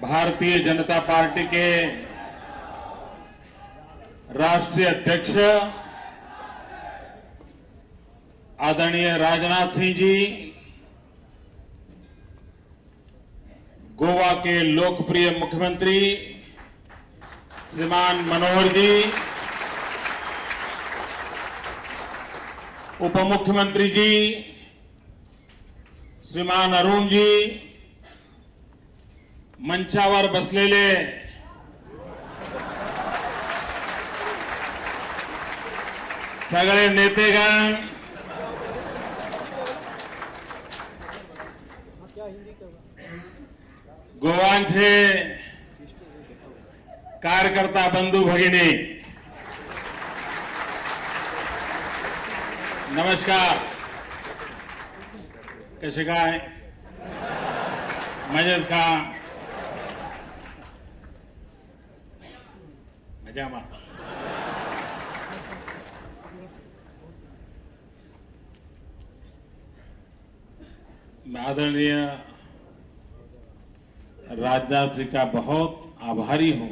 Bharatiya Janata party के राष्ट्रीय अध्यक्ष आदरणीय राजनाथ सिंह जी, गोवा के लोकप्रिय मुख्यमंत्री श्रीमान मनोहर जी, उप मुख्यमंत्री जी श्रीमान अरुण जी, मंचावर बसलेले सगळे नेतेगण, गोवांचे कार्यकर्ता बंधू भगिनी, नमस्कार. कसे काय? मजेत का? मजामा. मैं आदरणीय राजनाथ जी का बहुत आभारी हूं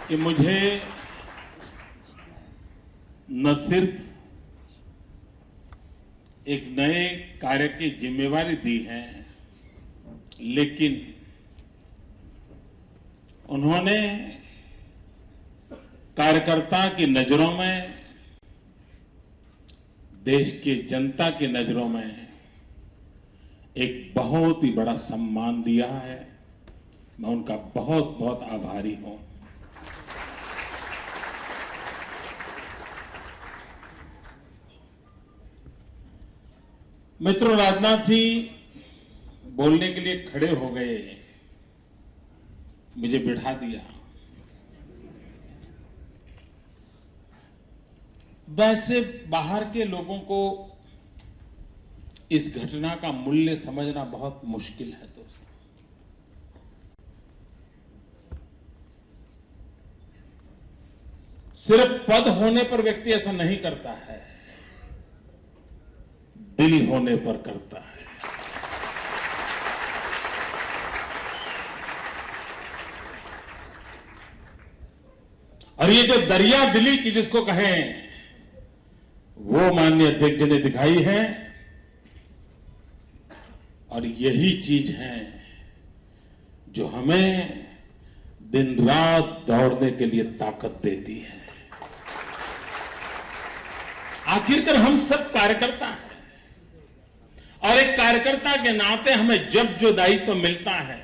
कि मुझे न सिर्फ एक नए कार्य की जिम्मेवारी दी है, लेकिन उन्होंने कार्यकर्ता की नजरों में, देश की जनता की नजरों में एक बहुत ही बड़ा सम्मान दिया है. मैं उनका बहुत बहुत आभारी हूं. मित्रों, राजनाथ जी बोलने के लिए खड़े हो गए, मुझे बिठा दिया. वैसे बाहर के लोगों को इस घटना का मूल्य समझना बहुत मुश्किल है दोस्तों. सिर्फ पद होने पर व्यक्ति ऐसा नहीं करता है, दिल होने पर करता है. और ये जो दरिया दिली की जिसको कहें, वो माननीय अध्यक्ष जी ने दिखाई है. और यही चीज है जो हमें दिन रात दौड़ने के लिए ताकत देती है. आखिरकार हम सब कार्यकर्ता हैं, और एक कार्यकर्ता के नाते हमें जब जो दायित्व मिलता है,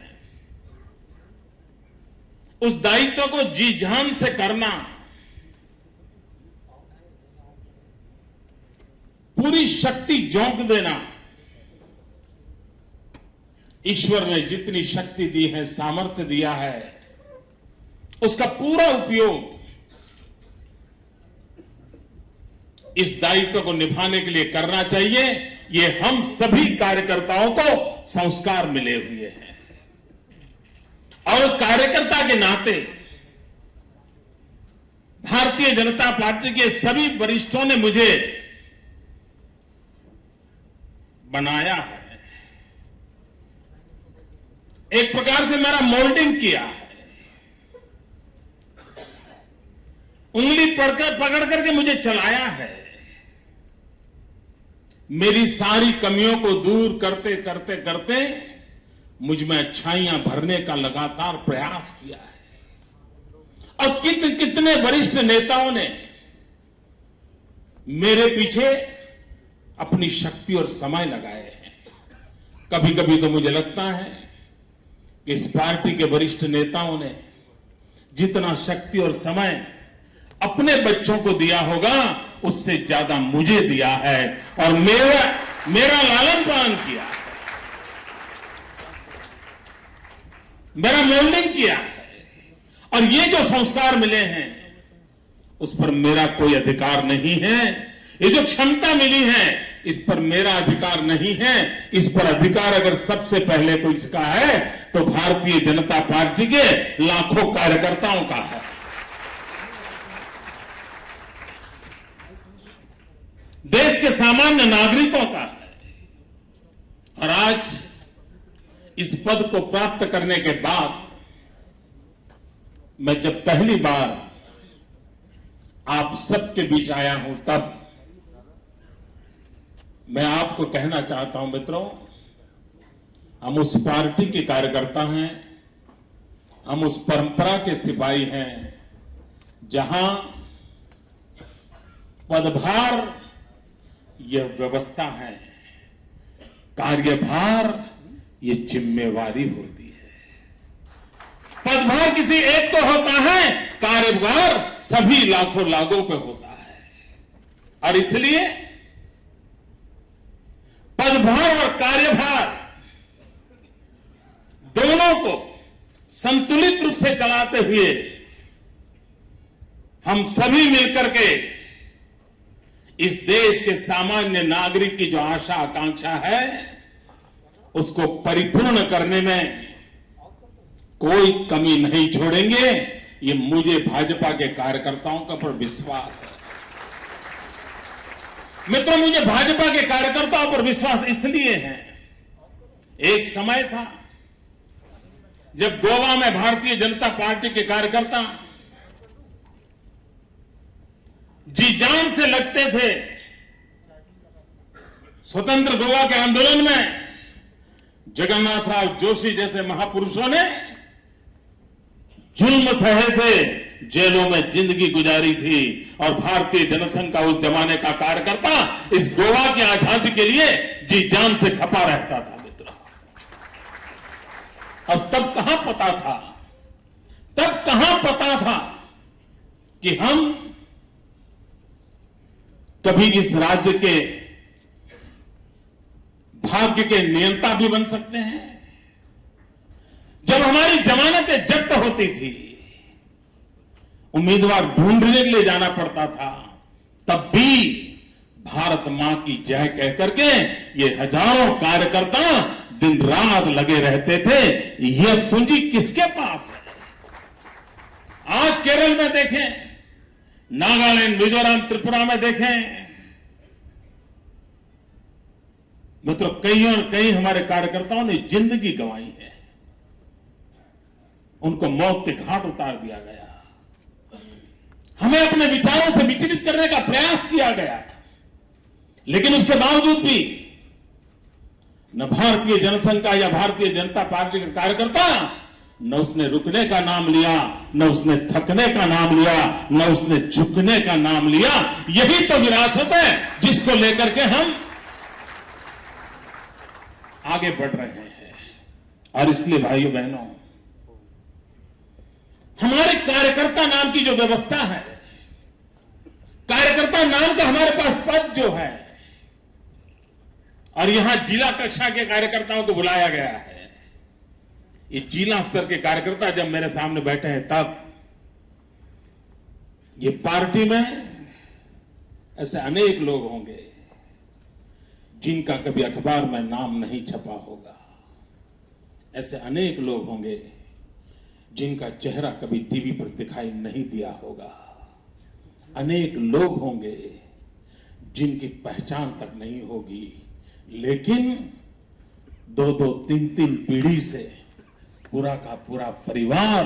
उस दायित्व को जी जान से करना, पूरी शक्ति झोंक देना. ईश्वर ने जितनी शक्ति दी है, सामर्थ्य दिया है, उसका पूरा उपयोग इस दायित्व को निभाने के लिए करना चाहिए. ये हम सभी कार्यकर्ताओं को संस्कार मिले हुए हैं, और उस कार्यकर्ता के नाते भारतीय जनता पार्टी के सभी वरिष्ठों ने मुझे बनाया है, एक प्रकार से मेरा मोल्डिंग किया है. उंगली पकड़ करके मुझे चलाया है. मेरी सारी कमियों को दूर करते करते करते मुझ में अच्छाइयां भरने का लगातार प्रयास किया है. और कितने वरिष्ठ नेताओं ने मेरे पीछे अपनी शक्ति और समय लगाए हैं. कभी कभी तो मुझे लगता है कि इस पार्टी के वरिष्ठ नेताओं ने जितना शक्ति और समय अपने बच्चों को दिया होगा, उससे ज्यादा मुझे दिया है, और मेरा लालन पालन किया है, मेरा मोल्डिंग किया है. और ये जो संस्कार मिले हैं, उस पर मेरा कोई अधिकार नहीं है. ये जो क्षमता मिली है, इस पर मेरा अधिकार नहीं है. इस पर अधिकार अगर सबसे पहले कोई इसका है, तो भारतीय जनता पार्टी के लाखों कार्यकर्ताओं का है. देश के सामान्य नागरिकों का है. और आज इस पद को प्राप्त करने के बाद मैं जब पहली बार आप सबके बीच आया हूं, तब मैं आपको कहना चाहता हूं मित्रों, हम उस पार्टी के कार्यकर्ता हैं, हम उस परंपरा के सिपाही हैं जहां पदभार यह व्यवस्था है, कार्यभार ये जिम्मेवारी होती है। पदभार किसी एक को होता है, कार्यभार सभी लाखों लागों पे होता है। और इसलिए पदभार और कार्यभार दोनों को संतुलित रूप से चलाते हुए हम सभी मिलकर के इस देश के सामान्य नागरिक की जो आशा आकांक्षा है उसको परिपूर्ण करने में कोई कमी नहीं छोड़ेंगे। ये मुझे भाजपा के कार्यकर्ताओं का पर विश्वास है। मित्रों, मुझे भाजपा के कार्यकर्ताओं पर विश्वास इसलिए है, एक समय था जब गोवा में भारतीय जनता पार्टी के कार्यकर्ता जी जान से लगते थे। स्वतंत्र गोवा के आंदोलन में जगन्नाथराव जोशी जैसे महापुरुषों ने जुल्म सहे थे, जेलों में जिंदगी गुजारी थी, और भारतीय जनसंघ का उस जमाने का कार्यकर्ता इस गोवा की आजादी के लिए जी जान से खपा रहता था मित्रों। अब तब कहां पता था कि हम कभी इस राज्य के भाग्य के नियंता भी बन सकते हैं। जब हमारी जमानतें जब्त होती थी, उम्मीदवार ढूंढने के लिए जाना पड़ता था, तब भी भारत मां की जय कह करके ये हजारों कार्यकर्ता दिन रात लगे रहते थे। यह पूंजी किसके पास है? आज केरल में देखें, नागालैंड, मिजोरम, त्रिपुरा में देखें मित्रों, कई और कई हमारे कार्यकर्ताओं ने जिंदगी गंवाई है, उनको मौत के घाट उतार दिया गया, हमें अपने विचारों से विचलित करने का प्रयास किया गया, लेकिन उसके बावजूद भी न भारतीय जनसंघ का या भारतीय जनता पार्टी का कार्यकर्ता न उसने रुकने का नाम लिया, न उसने थकने का नाम लिया, न उसने झुकने का नाम लिया। यही तो विरासत है जिसको लेकर के हम आगे बढ़ रहे हैं। और इसलिए भाइयों बहनों, हमारे कार्यकर्ता नाम की जो व्यवस्था है, कार्यकर्ता नाम का हमारे पास पद जो है, और यहां जिला कक्षा के कार्यकर्ताओं को बुलाया गया है। ये जिला स्तर के कार्यकर्ता जब मेरे सामने बैठे हैं, तब ये पार्टी में ऐसे अनेक लोग होंगे जिनका कभी अखबार में नाम नहीं छपा होगा, ऐसे अनेक लोग होंगे जिनका चेहरा कभी टीवी पर दिखाई नहीं दिया होगा, अनेक लोग होंगे जिनकी पहचान तक नहीं होगी, लेकिन 2-2, 3-3 पीढ़ी से पूरा का पूरा परिवार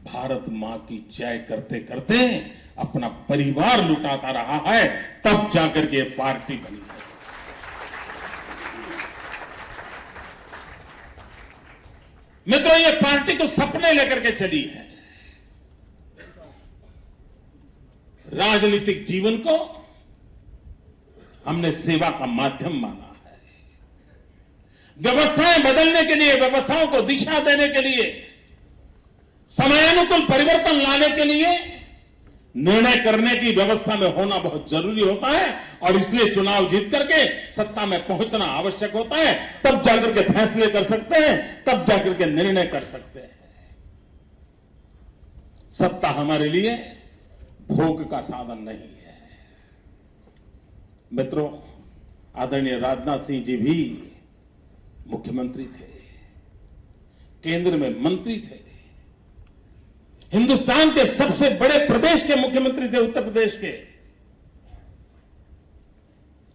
भारत मां की जय करते करते अपना परिवार लुटाता रहा है, तब जाकर के पार्टी बनी है। मित्रों, ये पार्टी को सपने लेकर के चली है। राजनीतिक जीवन को हमने सेवा का माध्यम माना है। व्यवस्थाएं बदलने के लिए, व्यवस्थाओं को दिशा देने के लिए, समयानुकूल परिवर्तन लाने के लिए निर्णय करने की व्यवस्था में होना बहुत जरूरी होता है, और इसलिए चुनाव जीत करके सत्ता में पहुंचना आवश्यक होता है। तब जाकर के फैसले कर सकते हैं, तब जाकर के निर्णय कर सकते हैं। सत्ता हमारे लिए भोग का साधन नहीं है। मित्रों, आदरणीय राजनाथ सिंह जी भी मुख्यमंत्री थे, केंद्र में मंत्री थे, हिंदुस्तान के सबसे बड़े प्रदेश के मुख्यमंत्री थे, उत्तर प्रदेश के।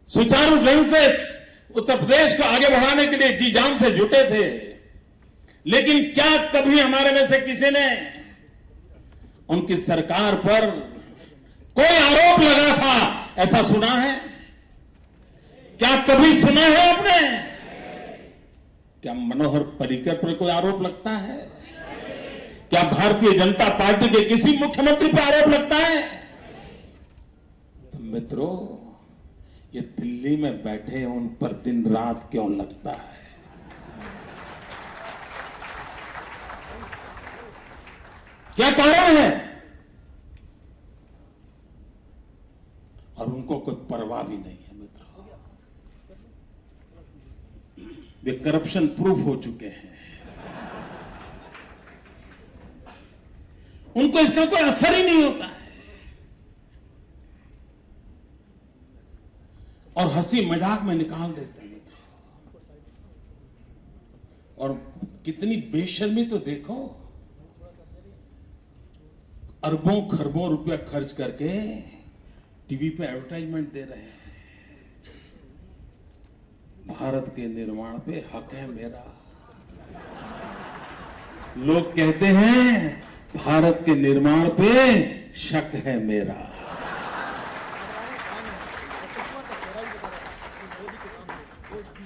सुचारू ढंग से उत्तर प्रदेश को आगे बढ़ाने के लिए जी जान से जुटे थे। लेकिन क्या कभी हमारे में से किसी ने उनकी सरकार पर कोई आरोप लगा था ऐसा सुना है? क्या कभी सुना है आपने? क्या मनोहर पर्रिकर पर कोई आरोप लगता है? क्या भारतीय जनता पार्टी के किसी मुख्यमंत्री पर आरोप लगता है? तो मित्रों, ये दिल्ली में बैठे उन पर दिन रात क्यों लगता है? क्या कारण है? और उनको कोई परवाह भी नहीं है मित्रों। वे करप्शन प्रूफ हो चुके हैं। उनको इसका कोई असर ही नहीं होता है। और हंसी मजाक में निकाल देते हैं मित्रों। और कितनी बेशर्मी तो देखो, अरबों खरबों रुपया खर्च करके टीवी पे एडवर्टाइजमेंट दे रहे हैं। भारत के निर्माण पे हक है मेरा। लोग कहते हैं भारत के निर्माण पे शक है मेरा।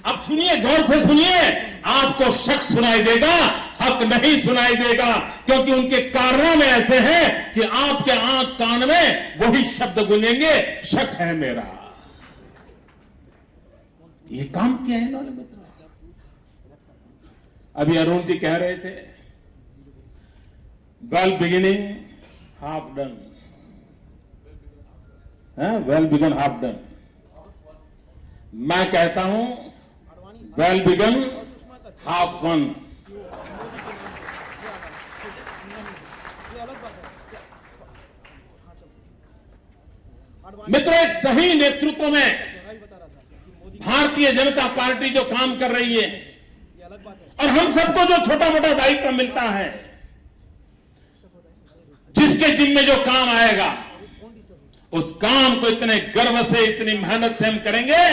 अब सुनिए, गौर से सुनिए, आपको शक सुनाई देगा, हक नहीं सुनाई देगा, क्योंकि उनके कारनामे ऐसे हैं कि आपके आंख कान में वही शब्द गूंजेंगे, शक है मेरा। ये काम किया है इन्होंने मित्रों। अभी अरुण जी कह रहे थे, well beginning half done, well begin half done. मैं कहता हूं वेल बिगन हाफ वन। मित्रों, एक सही नेतृत्व में भारतीय जनता पार्टी जो काम कर रही है, और हम सबको जो छोटा मोटा दायित्व मिलता है, जिसके जिम्मे जो काम आएगा, उस काम को इतने गर्व से, इतनी मेहनत से हम करेंगे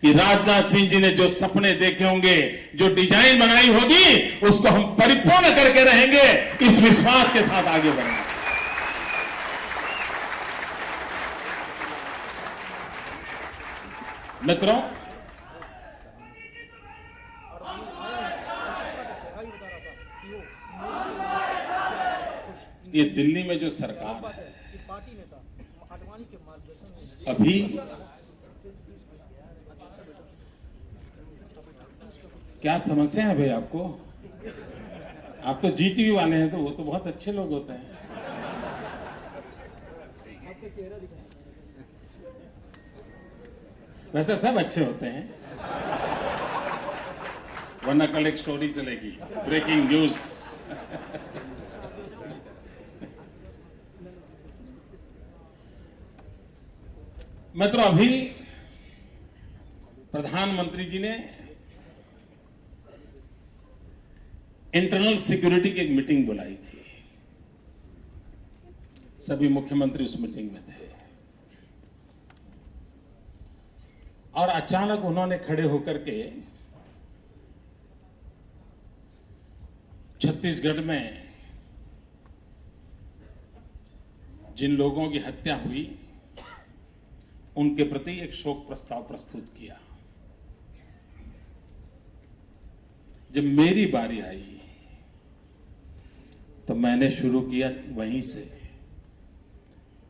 कि राजनाथ सिंह जी ने जो सपने देखे होंगे, जो डिजाइन बनाई होगी, उसको हम परिपूर्ण करके रहेंगे। इस विश्वास के साथ आगे बढ़ेंगे। मित्रों, ये दिल्ली में जो सरकार है, अभी क्या समस्या है भाई आपको? आप तो जीटीवी वाले हैं, तो वो तो बहुत अच्छे लोग होते हैं। वैसे सब अच्छे होते हैं, वरना कल एक स्टोरी चलेगी, ब्रेकिंग न्यूज। मित्रों, अभी प्रधानमंत्री जी ने इंटरनल सिक्योरिटी की एक मीटिंग बुलाई थी। सभी मुख्यमंत्री उस मीटिंग में थे, और अचानक उन्होंने खड़े होकर के छत्तीसगढ़ में जिन लोगों की हत्या हुई, उनके प्रति एक शोक प्रस्ताव प्रस्तुत किया। जब मेरी बारी आई तो मैंने शुरू किया वहीं से।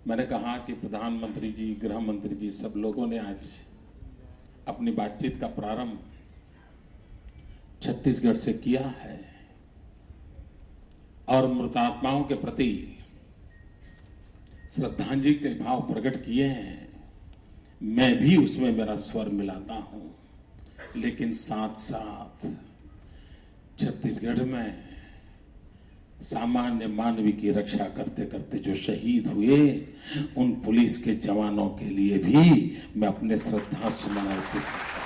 मैंने कहा कि प्रधानमंत्री जी, गृह मंत्री जी, सब लोगों ने आज अपनी बातचीत का प्रारंभ छत्तीसगढ़ से किया है, और मृतात्माओं के प्रति श्रद्धांजलि के भाव प्रकट किए हैं। मैं भी उसमें मेरा स्वर मिलाता हूं, लेकिन साथ साथ छत्तीसगढ़ में सामान्य मानवी की रक्षा करते करते जो शहीद हुए, उन पुलिस के जवानों के लिए भी मैं अपने श्रद्धा सुमन अर्पित करता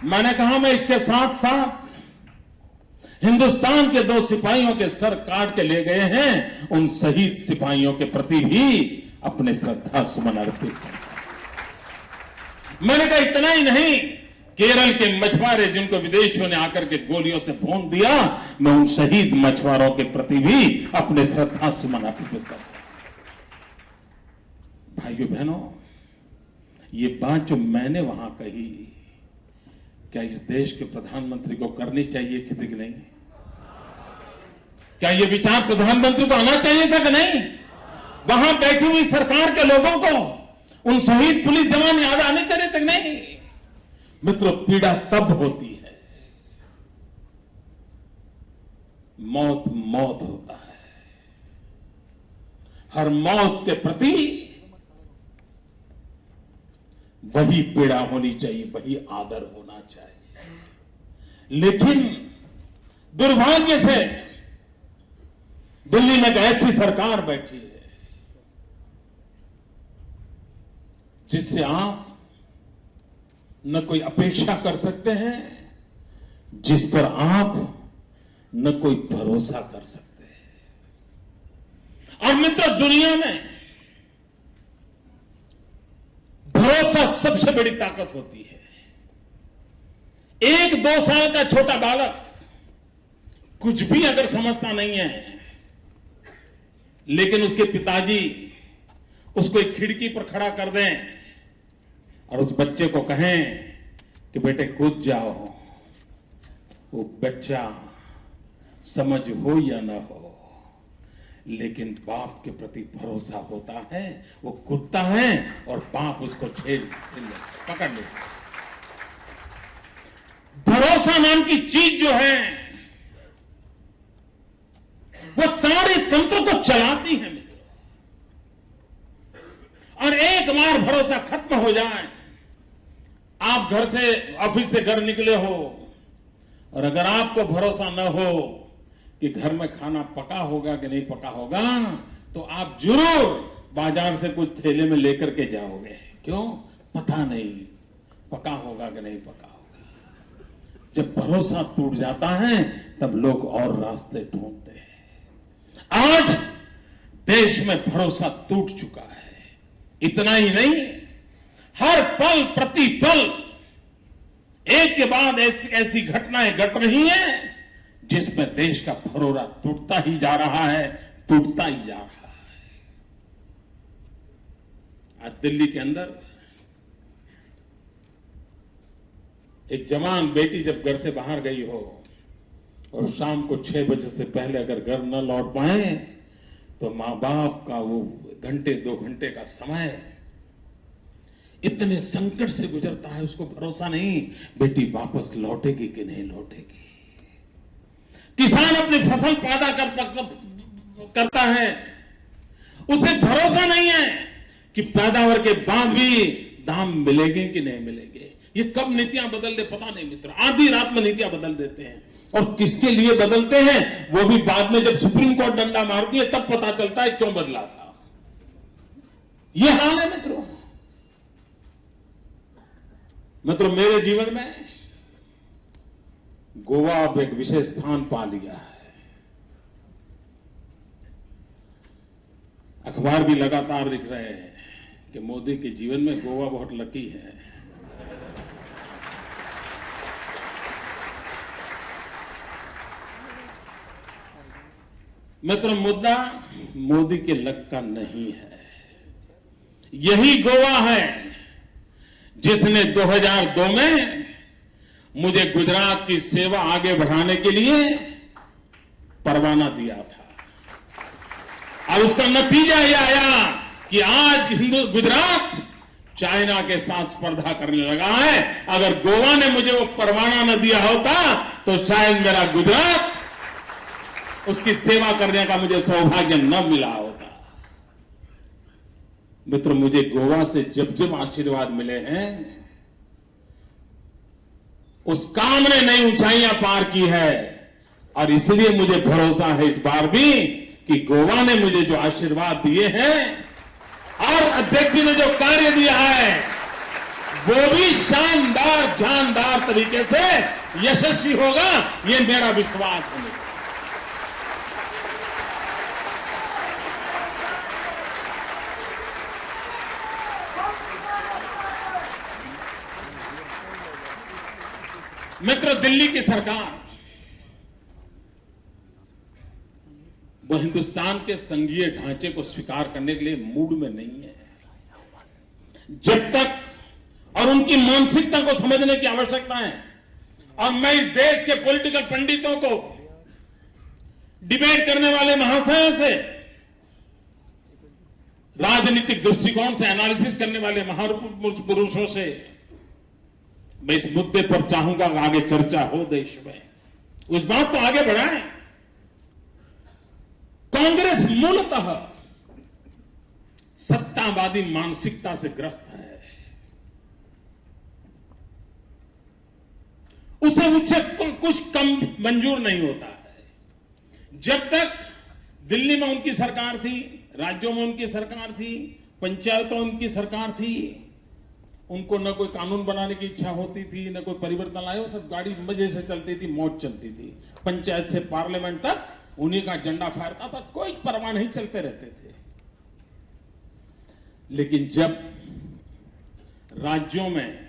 हूं। मैंने कहा, मैं इसके साथ साथ हिंदुस्तान के 2 सिपाहियों के सर काट के ले गए हैं, उन शहीद सिपाहियों के प्रति भी अपने श्रद्धा सुमन अर्पित करता हूं। मैंने कहा, इतना ही नहीं, केरल के मछुआरे जिनको विदेशियों ने आकर के गोलियों से भून दिया, मैं उन शहीद मछुआरों के प्रति भी अपने श्रद्धा सुमन अर्पित करता हूं। भाइयों बहनों, ये बात जो मैंने वहां कही, क्या इस देश के प्रधानमंत्री को करनी चाहिए थी कि नहीं? क्या ये विचार प्रधानमंत्री को आना चाहिए था कि नहीं? वहां बैठी हुई सरकार के लोगों को उन शहीद पुलिस जवान याद आने चाहिए थे कि नहीं? मित्रों, पीड़ा तब होती है, मौत मौत होता है। हर मौत के प्रति वही पीड़ा होनी चाहिए, वही आदर होना चाहिए। लेकिन दुर्भाग्य से दिल्ली में एक ऐसी सरकार बैठी है जिससे आप न कोई अपेक्षा कर सकते हैं, जिस पर आप न कोई भरोसा कर सकते हैं। और मित्रों, दुनिया में भरोसा सबसे बड़ी ताकत होती है। 1-2 साल का छोटा बालक कुछ भी अगर समझता नहीं है, लेकिन उसके पिताजी उसको एक खिड़की पर खड़ा कर दें और उस बच्चे को कहें कि बेटे कूद जाओ, वो बच्चा समझ हो या ना हो, लेकिन बाप के प्रति भरोसा होता है, वो कूदता है और बाप उसको पकड़ लेता है। भरोसा नाम की चीज जो है वो सारे तंत्र को चलाती है मित्रों। और एक बार भरोसा खत्म हो जाए, आप घर से ऑफिस से घर निकले हो और अगर आपको भरोसा न हो कि घर में खाना पका होगा कि नहीं पका होगा, तो आप जरूर बाजार से कुछ थैले में लेकर के जाओगे। क्यों? पता नहीं पका होगा कि नहीं पका होगा। जब भरोसा टूट जाता है तब लोग और रास्ते ढूंढते हैं। आज देश में भरोसा टूट चुका है। इतना ही नहीं, हर पल प्रति पल एक के बाद ऐसी घटनाएं घट रही हैं जिसमें देश का भरोसा टूटता ही जा रहा है, टूटता ही जा रहा है। आज दिल्ली के अंदर एक जवान बेटी जब घर से बाहर गई हो और शाम को 6 बजे से पहले अगर घर न लौट पाए तो मां बाप का वो घंटे 2 घंटे का समय इतने संकट से गुजरता है, उसको भरोसा नहीं बेटी वापस लौटेगी कि नहीं लौटेगी। किसान अपनी फसल पैदा करता है, उसे भरोसा नहीं है कि पैदावार के बाद भी दाम मिलेंगे कि नहीं मिलेंगे। ये कब नीतियां बदल दे पता नहीं मित्र, आधी रात में नीतियां बदल देते हैं। और किसके लिए बदलते हैं वो भी बाद में जब सुप्रीम कोर्ट डंडा मारती है तब पता चलता है क्यों बदला था। ये हाल है मित्रों। मेरे जीवन में गोवा अब एक विशेष स्थान पा लिया है। अखबार भी लगातार लिख रहे हैं कि मोदी के जीवन में गोवा बहुत लकी है। मुद्दा मोदी के लक का नहीं है। यही गोवा है जिसने 2002 में मुझे गुजरात की सेवा आगे बढ़ाने के लिए परवाना दिया था। और उसका नतीजा यह आया कि आज गुजरात चाइना के साथ स्पर्धा करने लगा है। अगर गोवा ने मुझे वो परवाना न दिया होता तो शायद मेरा गुजरात उसकी सेवा करने का मुझे सौभाग्य न मिला होता। मित्रों, मुझे गोवा से जब जब आशीर्वाद मिले हैं उस काम ने नई ऊंचाइयां पार की है। और इसलिए मुझे भरोसा है इस बार भी कि गोवा ने मुझे जो आशीर्वाद दिए हैं और अध्यक्ष जी ने जो कार्य दिया है वो भी शानदार जानदार तरीके से यशस्वी होगा, ये मेरा विश्वास है। मित्र, दिल्ली की सरकार वो हिंदुस्तान के संघीय ढांचे को स्वीकार करने के लिए मूड में नहीं है। जब तक, और उनकी मानसिकता को समझने की आवश्यकता है। और मैं इस देश के पॉलिटिकल पंडितों को, डिबेट करने वाले महाशयों से, राजनीतिक दृष्टिकोण से एनालिसिस करने वाले महापुरुषों से मैं इस मुद्दे पर चाहूंगा कि आगे चर्चा हो देश में, उस बात को आगे बढ़ाएं। कांग्रेस मूलतः सत्तावादी मानसिकता से ग्रस्त है। उसे कुछ कम मंजूर नहीं होता है। जब तक दिल्ली में उनकी सरकार थी, राज्यों में उनकी सरकार थी, पंचायतों में उनकी सरकार थी, उनको न कोई कानून बनाने की इच्छा होती थी, न कोई परिवर्तन लाए, वो सब गाड़ी मजे से चलती थी, मौज चलती थी। पंचायत से पार्लियामेंट तक उन्हीं का झंडा फहरता था, कोई परवाह नहीं, चलते रहते थे। लेकिन जब राज्यों में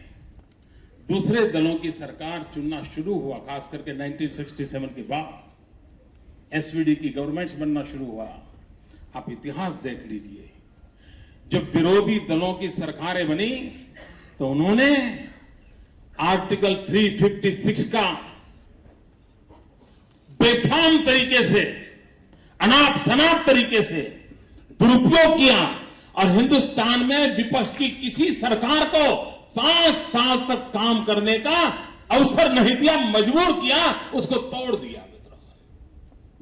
दूसरे दलों की सरकार चुनना शुरू हुआ, खास करके 1967 के बाद एसवीडी की गवर्नमेंट्स बनना शुरू हुआ, आप इतिहास देख लीजिए। जब विरोधी दलों की सरकारें बनी तो उन्होंने आर्टिकल 356 का बेफाम तरीके से, अनाप शनाप तरीके से दुरुपयोग किया और हिंदुस्तान में विपक्ष की किसी सरकार को 5 साल तक काम करने का अवसर नहीं दिया, मजबूर किया, उसको तोड़ दिया।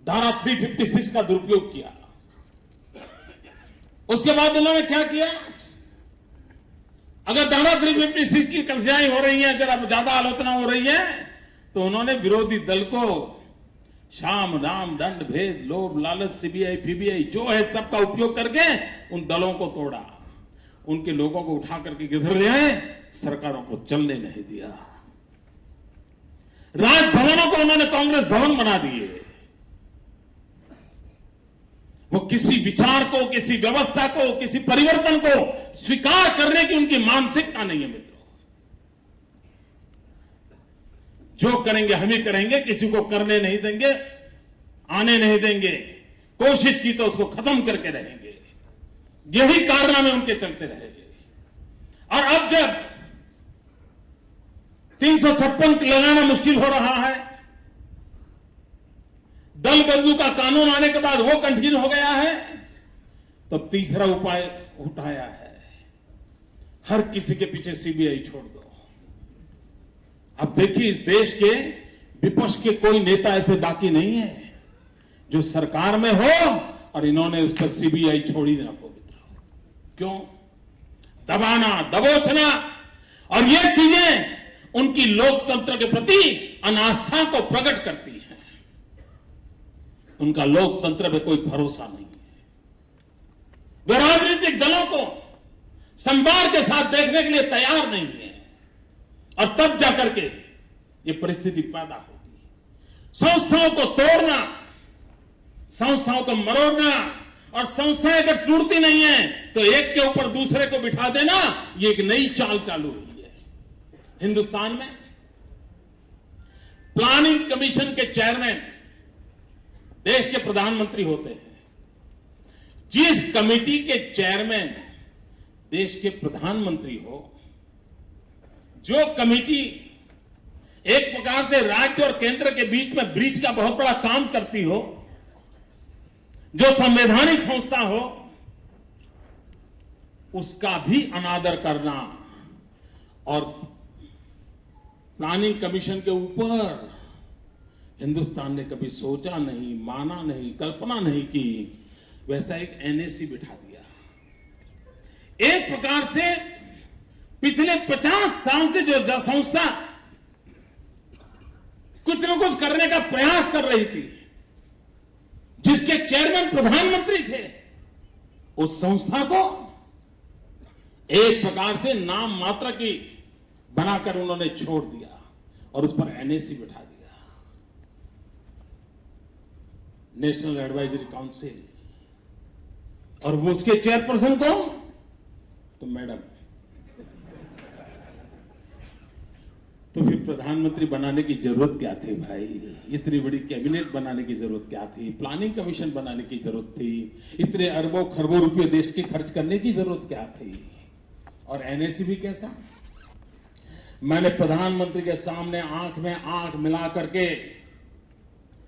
धारा 356 का दुरुपयोग किया। उसके बाद उन्होंने क्या किया? अगर धारा 356 की कब्जाएं हो रही हैं, जरा ज्यादा आलोचना हो रही है, तो उन्होंने विरोधी दल को शाम राम दंड भेद लोभ लालच सीबीआई फीबीआई जो है सबका उपयोग करके उन दलों को तोड़ा, उनके लोगों को उठा करके किधर ले आए? सरकारों को चलने नहीं दिया। राजभवनों को उन्होंने कांग्रेस भवन बना दिए। वो किसी विचार को, किसी व्यवस्था को, किसी परिवर्तन को स्वीकार करने की उनकी मानसिकता नहीं है। मित्रों, जो करेंगे हम ही करेंगे, किसी को करने नहीं देंगे, आने नहीं देंगे, कोशिश की तो उसको खत्म करके रहेंगे। यही कारनामे उनके चलते रहेंगे। और अब जब 356 लगाना मुश्किल हो रहा है, दल बदलू का कानून आने के बाद वो कंटिन्यू हो गया है, तो तीसरा उपाय उठाया है, हर किसी के पीछे सीबीआई छोड़ दो। अब देखिए, इस देश के विपक्ष के कोई नेता ऐसे बाकी नहीं है जो सरकार में हो और इन्होंने उस पर सीबीआई छोड़ी ना हो। क्यों? दबाना, दबोचना, और ये चीजें उनकी लोकतंत्र के प्रति अनास्था को प्रकट करती हैं। उनका लोकतंत्र में कोई भरोसा नहीं है। वे राजनीतिक दलों को संवार के साथ देखने के लिए तैयार नहीं है, और तब जाकर के ये परिस्थिति पैदा होती है। संस्थाओं को तोड़ना, संस्थाओं को मरोड़ना, और संस्थाएं अगर टूटती नहीं है तो एक के ऊपर दूसरे को बिठा देना, ये एक नई चाल चालू हुई है हिंदुस्तान में। प्लानिंग कमीशन के चेयरमैन देश के प्रधानमंत्री होते हैं। जिस कमेटी के चेयरमैन देश के प्रधानमंत्री हो, जो कमेटी एक प्रकार से राज्य और केंद्र के बीच में ब्रिज का बहुत बड़ा काम करती हो, जो संवैधानिक संस्था हो, उसका भी अनादर करना और प्लानिंग कमीशन के ऊपर हिंदुस्तान ने कभी सोचा नहीं, माना नहीं, कल्पना नहीं की, वैसा एक एनएसी बिठा दिया। एक प्रकार से पिछले 50 साल से जो संस्था कुछ न कुछ करने का प्रयास कर रही थी, जिसके चेयरमैन प्रधानमंत्री थे, उस संस्था को एक प्रकार से नाम मात्र की बनाकर उन्होंने छोड़ दिया और उस पर एनएसी बिठा दिया, नेशनल एडवाइजरी काउंसिल। और वो उसके चेयरपर्सन कौन? तो मैडम। तो फिर प्रधानमंत्री बनाने की जरूरत क्या थी भाई? इतनी बड़ी कैबिनेट बनाने की जरूरत क्या थी? प्लानिंग कमीशन बनाने की जरूरत थी? इतने अरबों खरबों रुपए देश के खर्च करने की जरूरत क्या थी? और एनएसी भी कैसा? मैंने प्रधानमंत्री के सामने आंख में आंख मिला करके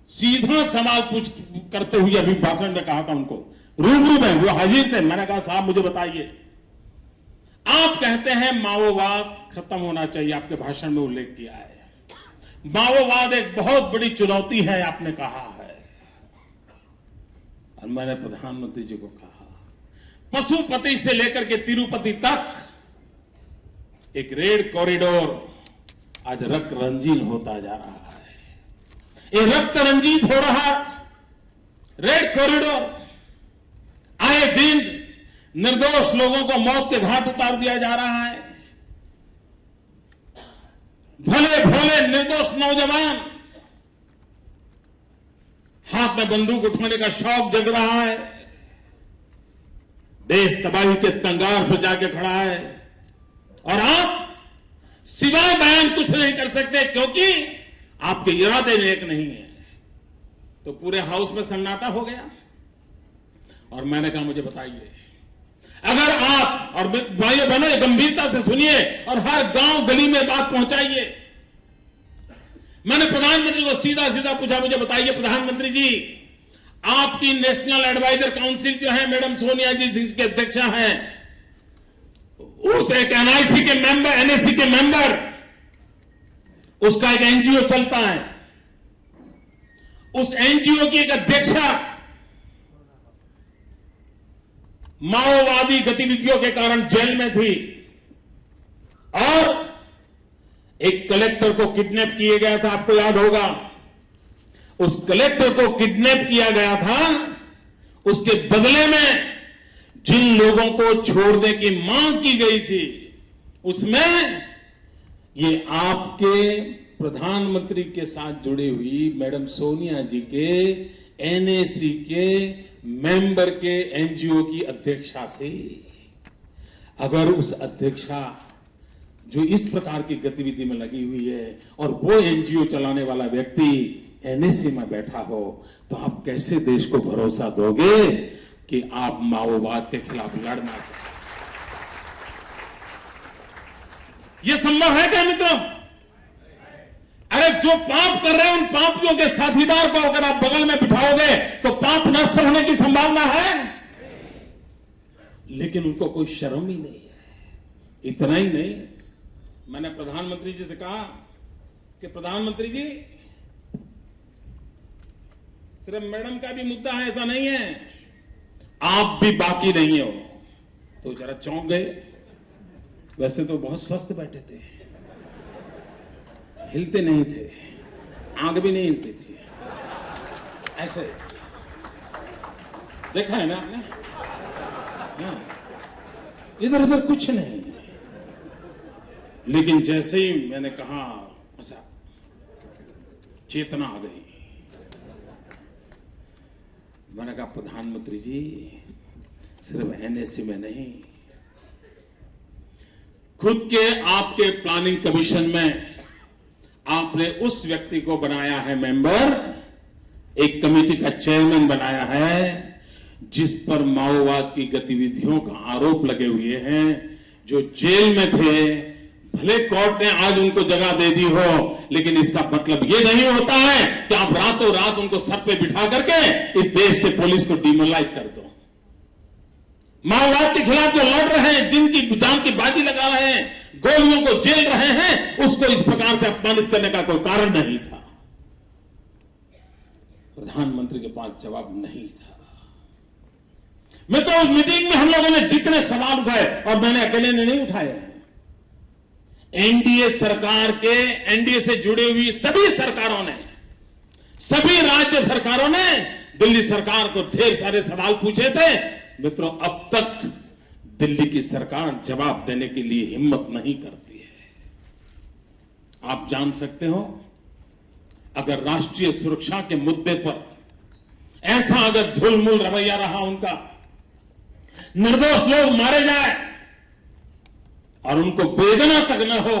सीधा सवाल पूछ करते हुए अभी भाषण में कहा था उनको, रूबरू में वो हाजिर थे। मैंने कहा साहब मुझे बताइए, आप कहते हैं माओवाद खत्म होना चाहिए, आपके भाषण में उल्लेख किया है, माओवाद एक बहुत बड़ी चुनौती है आपने कहा है। और मैंने प्रधानमंत्री जी को कहा, पशुपति से लेकर के तिरुपति तक एक रेड कॉरिडोर आज रक्त रंजीन होता जा रहा है। ये रक्त रंजित हो रहा रेड कॉरिडोर आए दिन निर्दोष लोगों को मौत के घाट उतार दिया जा रहा है। भले भोले निर्दोष नौजवान हाथ में बंदूक उठाने का शौक जग रहा है, देश तबाही के कंगार पर जाके खड़ा है और आप सिवाय बयान कुछ नहीं कर सकते क्योंकि आपके इरादे नेक नहीं है। तो पूरे हाउस में सन्नाटा हो गया और मैंने कहा मुझे बताइए, अगर आप और भाइयों बहनों गंभीरता से सुनिए और हर गांव गली में बात पहुंचाइए। मैंने प्रधानमंत्री को सीधा सीधा पूछा, मुझे बताइए प्रधानमंत्री जी, आपकी नेशनल एडवाइजर काउंसिल जो है मैडम सोनिया जी जिसके अध्यक्षा हैं, उस एक एनआईसी के मेंबर, एनएसी के मेंबर, उसका एक एनजीओ चलता है, उस एनजीओ की एक अध्यक्षा माओवादी गतिविधियों के कारण जेल में थी और एक कलेक्टर को किडनैप किया गया था, आपको याद होगा। उस कलेक्टर को किडनैप किया गया था, उसके बदले में जिन लोगों को छोड़ने की मांग की गई थी उसमें ये आपके प्रधानमंत्री के साथ जुड़ी हुई मैडम सोनिया जी के एनएसी के मेंबर के एनजीओ की अध्यक्षा थी। अगर उस अध्यक्षा जो इस प्रकार की गतिविधि में लगी हुई है और वो एनजीओ चलाने वाला व्यक्ति एनएसी में बैठा हो, तो आप कैसे देश को भरोसा दोगे कि आप माओवाद के खिलाफ लड़ना चाहते? यह संभव है क्या मित्रों? अरे जो पाप कर रहे हैं उन पापियों के साथीदार को अगर आप बगल में बिठाओगे तो पाप नष्ट होने की संभावना है, लेकिन उनको कोई शर्म ही नहीं है। इतना ही नहीं, मैंने प्रधानमंत्री जी से कहा कि प्रधानमंत्री जी सिर्फ मैडम का भी मुद्दा है, ऐसा नहीं है, आप भी बाकी नहीं हो। तो जरा चौंक गए, वैसे तो बहुत स्वस्थ बैठे थे, हिलते नहीं थे, आंख भी नहीं हिलती थी, ऐसे देखा है ना आपने? इधर उधर कुछ नहीं। लेकिन जैसे ही मैंने कहा ऐसा चेतना आ गई। मैंने कहा प्रधानमंत्री जी सिर्फ एनएसी में नहीं, खुद के आपके प्लानिंग कमीशन में आपने उस व्यक्ति को बनाया है मेंबर, एक कमेटी का चेयरमैन बनाया है जिस पर माओवाद की गतिविधियों का आरोप लगे हुए हैं, जो जेल में थे। भले कोर्ट ने आज उनको जगह दे दी हो, लेकिन इसका मतलब यह नहीं होता है कि आप रातों रात उनको सर पे बिठा करके इस देश के पुलिस को डिमोलाइज कर दो। माओवाद के खिलाफ जो लड़ रहे हैं, जिनकी जान की बाजी लगा रहे हैं, गोलियों को झेल रहे हैं, उसको इस प्रकार से अपमानित करने का कोई कारण नहीं था। प्रधानमंत्री के पास जवाब नहीं था। मैं तो उस मीटिंग में हम लोगों ने जितने सवाल उठाए, और मैंने अकेले ने नहीं उठाए हैं, एनडीए सरकार के, एनडीए से जुड़ी हुई सभी सरकारों ने, सभी राज्य सरकारों ने दिल्ली सरकार को ढेर सारे सवाल पूछे थे। मित्रों, अब तक दिल्ली की सरकार जवाब देने के लिए हिम्मत नहीं करती है। आप जान सकते हो, अगर राष्ट्रीय सुरक्षा के मुद्दे पर ऐसा अगर झुलमुल रवैया रहा उनका, निर्दोष लोग मारे जाए और उनको वेदना तक न हो,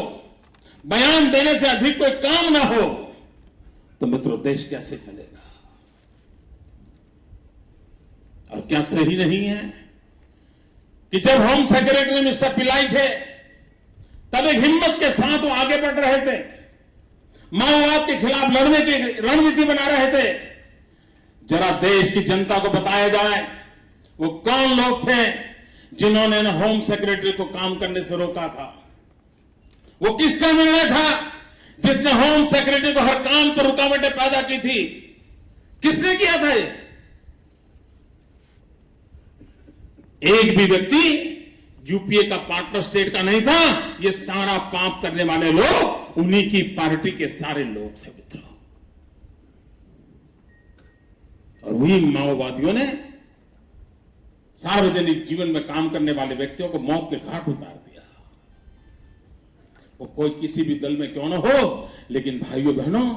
बयान देने से अधिक कोई काम ना हो तो मित्रों देश कैसे चलेगा? और क्या सही नहीं है कि जब होम सेक्रेटरी मिस्टर पिल्लाई थे तब एक हिम्मत के साथ वो आगे बढ़ रहे थे, माओवाद के खिलाफ लड़ने की रणनीति बना रहे थे। जरा देश की जनता को बताया जाए वो कौन लोग थे जिन्होंने होम सेक्रेटरी को काम करने से रोका था? वो किसका निर्णय था जिसने होम सेक्रेटरी को हर काम पर रुकावटें पैदा की थी? किसने किया था ये? एक भी व्यक्ति यूपीए का पार्टनर स्टेट का नहीं था। ये सारा पाप करने वाले लोग उन्हीं की पार्टी के सारे लोग थे मित्रों। और वही माओवादियों ने सार्वजनिक जीवन में काम करने वाले व्यक्तियों को मौत के घाट उतार दिया। वो कोई किसी भी दल में क्यों ना हो, लेकिन भाइयों बहनों,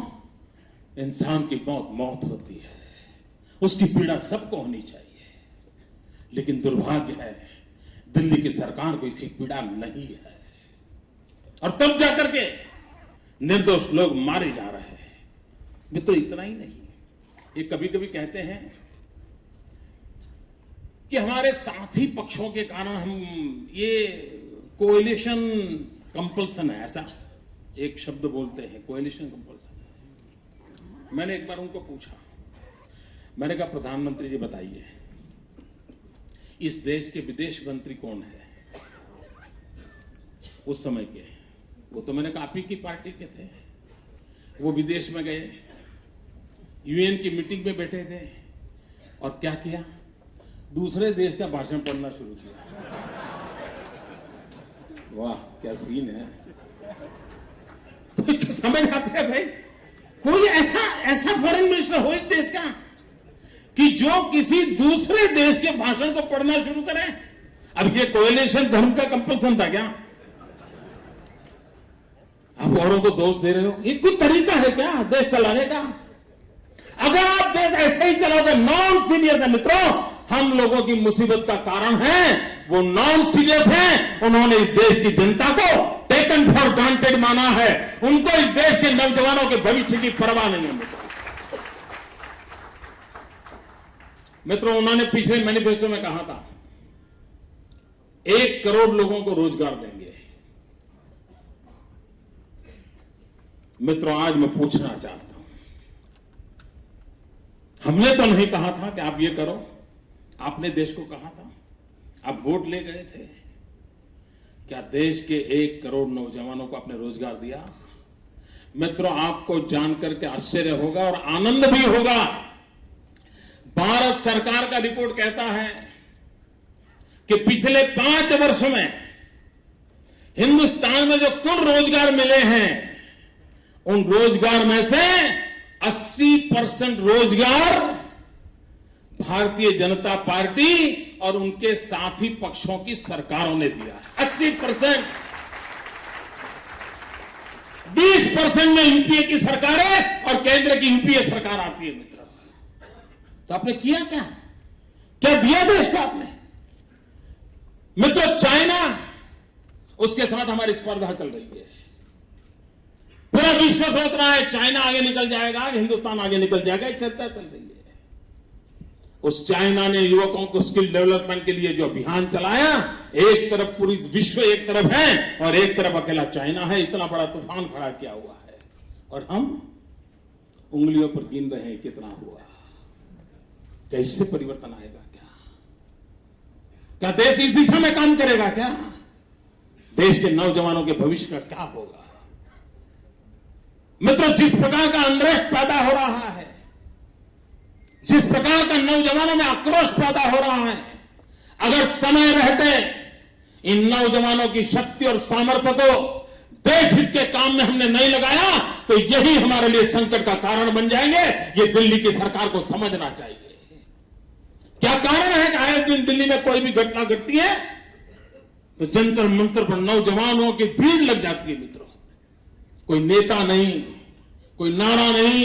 इंसान की मौत मौत होती है, उसकी पीड़ा सबको होनी चाहिए। लेकिन दुर्भाग्य है दिल्ली की सरकार को इसकी पीड़ा नहीं है, और तब जाकर के निर्दोष लोग मारे जा रहे हैं। मित्रों इतना ही नहीं, ये कभी कभी कहते हैं कि हमारे साथी पक्षों के कारण हम ये कोएलिशन कंपल्सन है, ऐसा एक शब्द बोलते हैं, कोएलिशन कंपल्सन। मैंने एक बार उनको पूछा, मैंने कहा प्रधानमंत्री जी बताइए इस देश के विदेश मंत्री कौन है उस समय के? वो तो मैंने कहा आप ही की पार्टी के थे। वो विदेश में गए, यूएन की मीटिंग में बैठे थे, और क्या किया? दूसरे देश का भाषण पढ़ना शुरू किया। वाह क्या सीन है। तो समझ आते हैं भाई, कोई ऐसा फॉरेन मिनिस्टर हो इस देश का कि जो किसी दूसरे देश के भाषण को पढ़ना शुरू करे? अब ये कोएलिशन धर्म का कंपल्सन था क्या? आप औरों को दोष दे रहे हो? ये कोई तरीका है क्या देश चलाने का? अगर आप देश ऐसे ही चलाओगे, नॉन सीरियस है मित्रों, हम लोगों की मुसीबत का कारण है वो नॉन सीरियस है। उन्होंने इस देश की जनता को टेकन फॉर ग्रांटेड माना है। उनको इस देश के नौजवानों के भविष्य की परवाह नहीं है मित्रों। उन्होंने पिछले मैनिफेस्टो में कहा था 1 करोड़ लोगों को रोजगार देंगे। मित्रों आज मैं पूछना चाहता हूं, हमने तो नहीं कहा था कि आप ये करो, आपने देश को कहा था, आप वोट ले गए थे। क्या देश के 1 करोड़ नौजवानों को आपने रोजगार दिया? मित्रों आपको जानकर के आश्चर्य होगा और आनंद भी होगा। भारत सरकार का रिपोर्ट कहता है कि पिछले 5 वर्ष में हिंदुस्तान में जो कुल रोजगार मिले हैं उन रोजगार में से 80% रोजगार भारतीय जनता पार्टी और उनके साथी पक्षों की सरकारों ने दिया है। 80%। 20% में यूपीए की सरकार है और केंद्र की यूपीए सरकार आती है मित्र। तो आपने किया क्या दिया देश को आपने? मित्रों चाइना, उसके साथ हमारी स्पर्धा चल रही है। पूरा विश्व सोच रहा है चाइना आगे निकल जाएगा, हिंदुस्तान आगे निकल जाएगा, एक चर्चा चल रही है। उस चाइना ने युवकों को स्किल डेवलपमेंट के लिए जो अभियान चलाया, एक तरफ पूरी विश्व एक तरफ है और एक तरफ अकेला चाइना है, इतना बड़ा तूफान खड़ा किया हुआ है और हम उंगलियों पर गिन रहे हैं कितना हुआ। कैसे परिवर्तन आएगा? क्या देश इस दिशा में काम करेगा? क्या देश के नौजवानों के भविष्य का क्या होगा? मित्रों जिस प्रकार का अनरेस्ट पैदा हो रहा है, जिस प्रकार का नौजवानों में आक्रोश पैदा हो रहा है, अगर समय रहते इन नौजवानों की शक्ति और सामर्थ्य को देश हित के काम में हमने नहीं लगाया तो यही हमारे लिए संकट का कारण बन जाएंगे। ये दिल्ली की सरकार को समझना चाहिए। क्या कारण है कि आए दिन दिल्ली में कोई भी घटना घटती है तो जंतर मंतर पर नौजवानों की भीड़ लग जाती है मित्रों। कोई नेता नहीं, कोई नारा नहीं,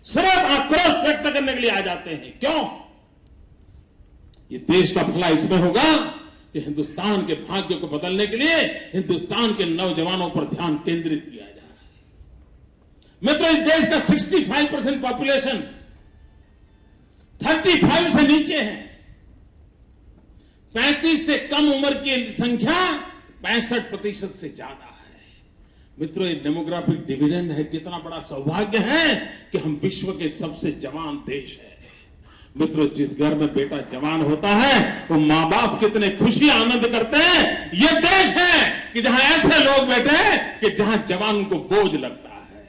सिर्फ आक्रोश व्यक्त करने के लिए आ जाते हैं। क्यों? ये देश का भला इसमें होगा कि हिंदुस्तान के भाग्य को बदलने के लिए हिंदुस्तान के नौजवानों पर ध्यान केंद्रित किया जाए। मित्रों, इस देश का 65% पॉपुलेशन 35 से नीचे है। 35 से कम उम्र की संख्या 65% से ज्यादा है। मित्रों, ये डेमोग्राफिक डिविडेंड है। कितना बड़ा सौभाग्य है कि हम विश्व के सबसे जवान देश है। मित्रों, जिस घर में बेटा जवान होता है वो मां बाप कितने खुशी आनंद करते हैं। ये देश है कि जहां ऐसे लोग बैठे हैं कि जहां जवान को बोझ लगता है।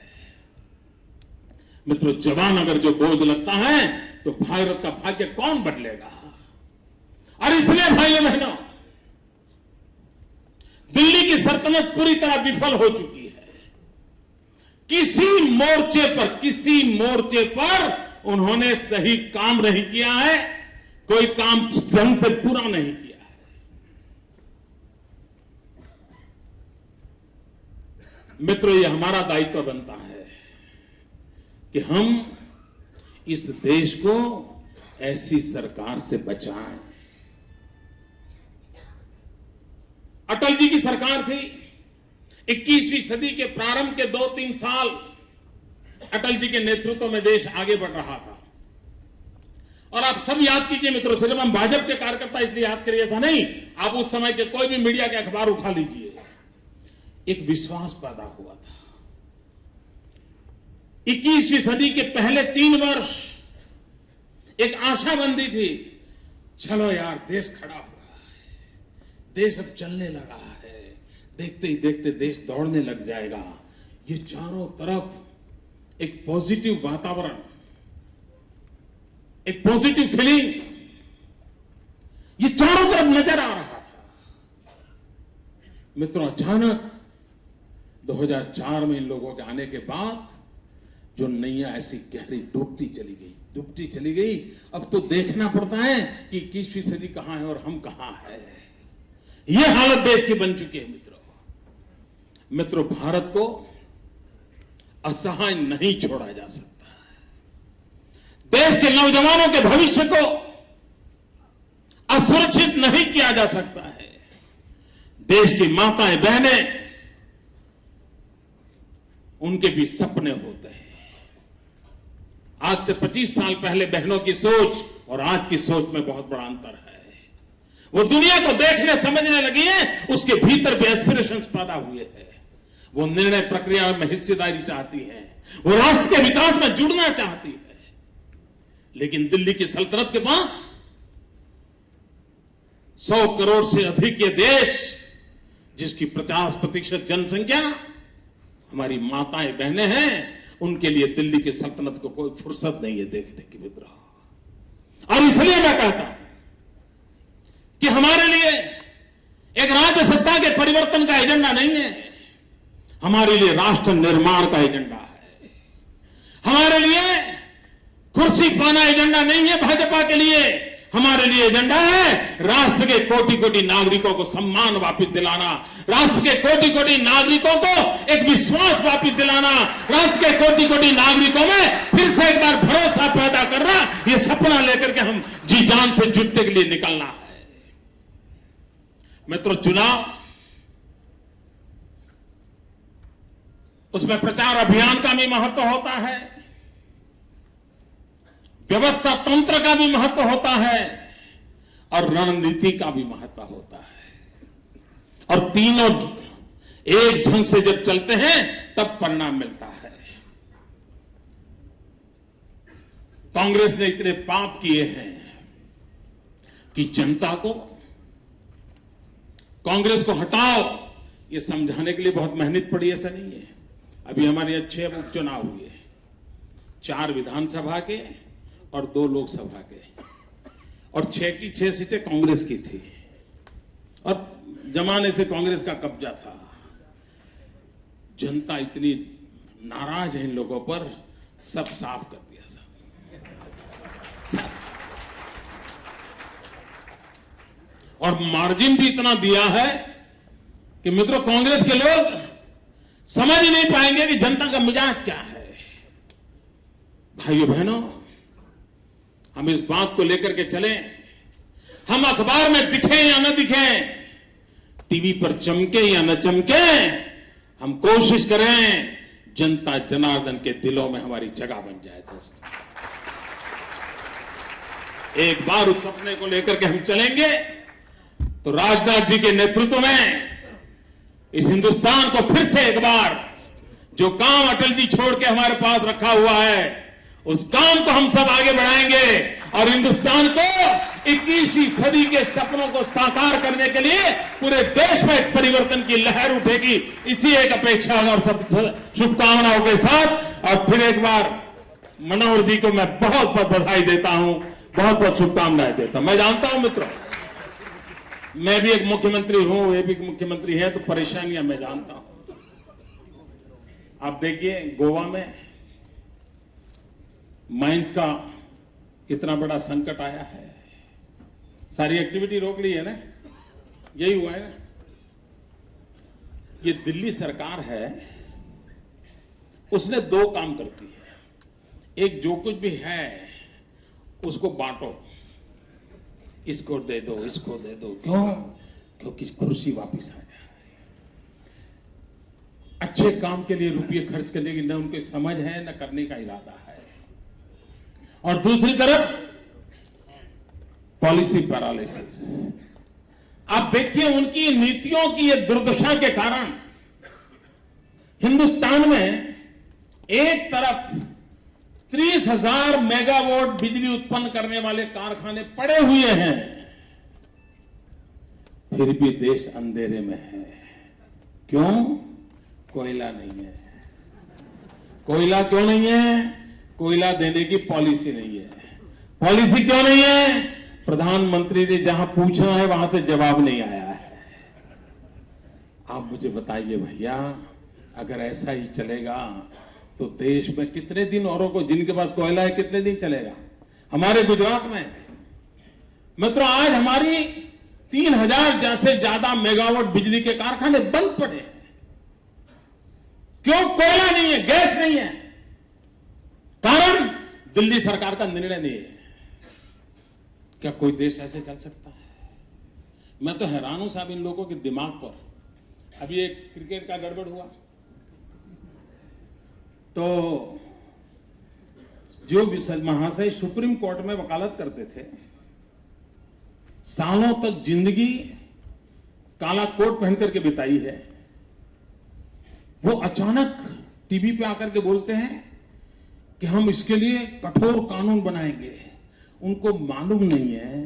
मित्रों, जवान अगर जो बोझ लगता है तो भारत का भाग्य कौन बदलेगा। और इसलिए भाइयों बहनों, दिल्ली की सल्तनत पूरी तरह विफल हो चुकी है। किसी मोर्चे पर उन्होंने सही काम नहीं किया है। कोई काम ढंग से पूरा नहीं किया है। मित्रों, ये हमारा दायित्व बनता है कि हम इस देश को ऐसी सरकार से बचाएं। अटल जी की सरकार थी। 21वीं सदी के प्रारंभ के 2-3 साल अटल जी के नेतृत्व में देश आगे बढ़ रहा था। और आप सब याद कीजिए मित्रों, सिर्फ हम भाजपा के कार्यकर्ता इसलिए याद करिए ऐसा नहीं, आप उस समय के कोई भी मीडिया के अखबार उठा लीजिए। एक विश्वास पैदा हुआ था। 21वीं सदी के पहले 3 वर्ष एक आशाबंदी थी। चलो यार, देश खड़ा हो रहा है, देश अब चलने लगा है, देखते ही देखते देश दौड़ने लग जाएगा। ये चारों तरफ एक पॉजिटिव वातावरण, एक पॉजिटिव फीलिंग, ये चारों तरफ नजर आ रहा था। मित्रों, अचानक 2004 में इन लोगों के आने के बाद जो नैया ऐसी गहरी डूबती चली गई। अब तो देखना पड़ता है कि 21वीं सदी कहां है और हम कहां हैं। यह हालत देश की बन चुकी है। मित्रों, भारत को असहाय नहीं छोड़ा जा सकता। देश के नौजवानों के भविष्य को असुरक्षित नहीं किया जा सकता है। देश की माताएं बहनें, उनके भी सपने होते हैं। आज से 25 साल पहले बहनों की सोच और आज की सोच में बहुत बड़ा अंतर है। वो दुनिया को देखने समझने लगी है, उसके भीतर भी एस्पिरेशंस पैदा हुए हैं। वो निर्णय प्रक्रिया में हिस्सेदारी चाहती है, वो राष्ट्र के विकास में जुड़ना चाहती है। लेकिन दिल्ली की सल्तनत के पास 100 करोड़ से अधिक ये देश, जिसकी 50% जनसंख्या हमारी माताएं बहनें हैं, उनके लिए दिल्ली की सल्तनत को कोई फुर्सत नहीं है देखने की। मित्रों, और इसलिए मैं कहता हूं कि हमारे लिए एक राज्य सत्ता के परिवर्तन का एजेंडा नहीं है, हमारे लिए राष्ट्र निर्माण का एजेंडा है। हमारे लिए कुर्सी पाना एजेंडा नहीं है भाजपा के लिए। हमारे लिए एजेंडा है राष्ट्र के कोटि-कोटि नागरिकों को सम्मान वापस दिलाना, राष्ट्र के कोटि-कोटि नागरिकों को एक विश्वास वापस दिलाना, राष्ट्र के कोटि-कोटि नागरिकों में फिर से एक बार भरोसा पैदा करना। ये सपना लेकर के हम जी जान से जुटने के लिए निकलना है। मित्रों, चुनाव, उसमें प्रचार अभियान का भी महत्व होता है, व्यवस्था तंत्र का भी महत्व होता है और रणनीति का भी महत्व होता है। और तीनों एक ढंग से जब चलते हैं तब परिणाम मिलता है। कांग्रेस ने इतने पाप किए हैं कि जनता को कांग्रेस को हटाओ, ये समझाने के लिए बहुत मेहनत पड़ी। ऐसा नहीं है। अभी हमारे यहां 6 उपचुनाव हुए, 4 विधानसभा के और 2 लोकसभा के, और 6 की 6 सीटें कांग्रेस की थी और जमाने से कांग्रेस का कब्जा था। जनता इतनी नाराज है इन लोगों पर, सब साफ कर दिया। सब और मार्जिन भी इतना दिया है कि मित्रों, कांग्रेस के लोग समझ ही नहीं पाएंगे कि जनता का मिजाज क्या है। भाइयों बहनों, हम इस बात को लेकर के चलें, हम अखबार में दिखें या न दिखें, टीवी पर चमके या न चमके, हम कोशिश करें जनता जनार्दन के दिलों में हमारी जगह बन जाए। दोस्तों, एक बार उस सपने को लेकर के हम चलेंगे तो राजनाथ जी के नेतृत्व में इस हिंदुस्तान को फिर से एक बार जो काम अटल जी छोड़ के हमारे पास रखा हुआ है, उस काम को हम सब आगे बढ़ाएंगे और हिंदुस्तान को 21वीं सदी के सपनों को साकार करने के लिए पूरे देश में एक परिवर्तन की लहर उठेगी। इसी एक अपेक्षा और सब शुभकामनाओं के साथ और फिर एक बार मनोहर जी को मैं बहुत बहुत बधाई देता हूं, बहुत बहुत शुभकामनाएं देता हूं। मैं जानता हूं मित्रों, मैं भी एक मुख्यमंत्री हूं, वे भी मुख्यमंत्री हैं, तो परेशानियां मैं जानता हूं। आप देखिए गोवा में माइंस का कितना बड़ा संकट आया है, सारी एक्टिविटी रोक ली है ना, यही हुआ है ना। ये दिल्ली सरकार है, उसने दो काम करती है। एक, जो कुछ भी है उसको बांटो, इसको दे दो, इसको दे दो। क्यों? क्योंकि कुर्सी वापस आ जाए। अच्छे काम के लिए रुपये खर्च करने की न उनको समझ है न करने का इरादा है। और दूसरी तरफ पॉलिसी पैरालिसिस। आप देखिए उनकी नीतियों की ये दुर्दशा के कारण हिंदुस्तान में एक तरफ 30,000 मेगावाट बिजली उत्पन्न करने वाले कारखाने पड़े हुए हैं, फिर भी देश अंधेरे में है। क्यों? कोयला नहीं है। कोयला क्यों नहीं है? कोयला देने की पॉलिसी नहीं है। पॉलिसी क्यों नहीं है? प्रधानमंत्री ने जहां पूछना है वहां से जवाब नहीं आया है। आप मुझे बताइए भैया, अगर ऐसा ही चलेगा तो देश में कितने दिन औरों को जिनके पास कोयला है कितने दिन चलेगा? हमारे गुजरात में मित्रों आज हमारी 3,000 से ज्यादा मेगावाट बिजली के कारखाने बंद पड़े हैं। क्यों? कोयला नहीं है, गैस नहीं है। कारण दिल्ली सरकार का निर्णय नहीं है। क्या कोई देश ऐसे चल सकता है? मैं तो हैरान हूं साहब इन लोगों के दिमाग पर। अभी एक क्रिकेट का गड़बड़ हुआ तो जो महाशय सुप्रीम कोर्ट में वकालत करते थे, सालों तक जिंदगी काला कोट पहन करके बिताई है, वो अचानक टीवी पे आकर के बोलते हैं कि हम इसके लिए कठोर कानून बनाएंगे। उनको मालूम नहीं है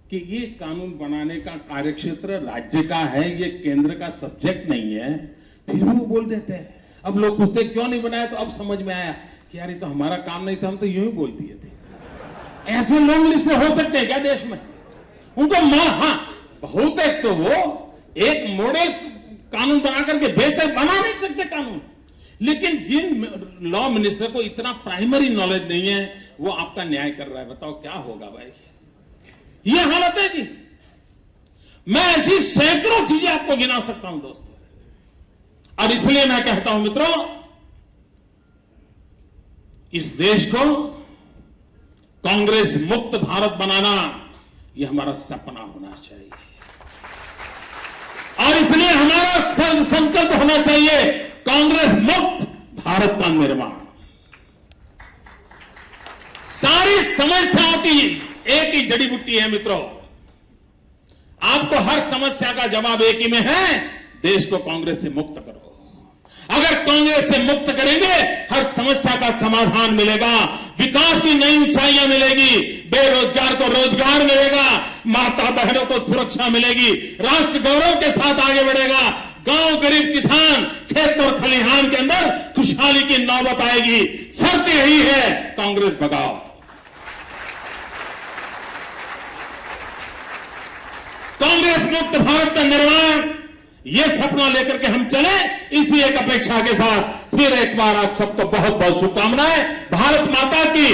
कि ये कानून बनाने का कार्यक्षेत्र राज्य का है, ये केंद्र का सब्जेक्ट नहीं है, फिर भी वो बोल देते हैं। अब लोग पूछते क्यों नहीं बनाया, तो अब समझ में आया कि यार ये तो हमारा काम नहीं था, हम तो यूं ही बोल दिए थे। ऐसे लोग मिनिस्टर हो सकते हैं क्या देश में? उनको हाँ बहुत एक तो वो एक मॉडल कानून बना करके बेशक बना नहीं सकते कानून, लेकिन जिन लॉ मिनिस्टर को इतना प्राइमरी नॉलेज नहीं है वो आपका न्याय कर रहा है, बताओ क्या होगा भाई? ये हालत है जी। मैं ऐसी सैकड़ों चीजें आपको गिना सकता हूं दोस्तों, और इसलिए मैं कहता हूं मित्रों, इस देश को कांग्रेस मुक्त भारत बनाना यह हमारा सपना होना चाहिए। और इसलिए हमारा संकल्प होना चाहिए कांग्रेस मुक्त भारत का निर्माण। सारी समस्याओं की एक ही जड़ी बूटी है मित्रों, आपको हर समस्या का जवाब एक ही में है, देश को कांग्रेस से मुक्त करो। अगर कांग्रेस से मुक्त करेंगे हर समस्या का समाधान मिलेगा, विकास की नई ऊंचाइयां मिलेगी, बेरोजगार को रोजगार मिलेगा, माता बहनों को सुरक्षा मिलेगी, राष्ट्र गौरव के साथ आगे बढ़ेगा, गांव गरीब किसान खेत और खलिहान के अंदर खुशहाली की नौबत आएगी। शर्त यही है, कांग्रेस भगाओ। कांग्रेस मुक्त भारत का निर्माण, ये सपना लेकर के हम चले, इसी एक अपेक्षा के साथ फिर एक बार आप सबको बहुत बहुत शुभकामनाएं। भारत माता की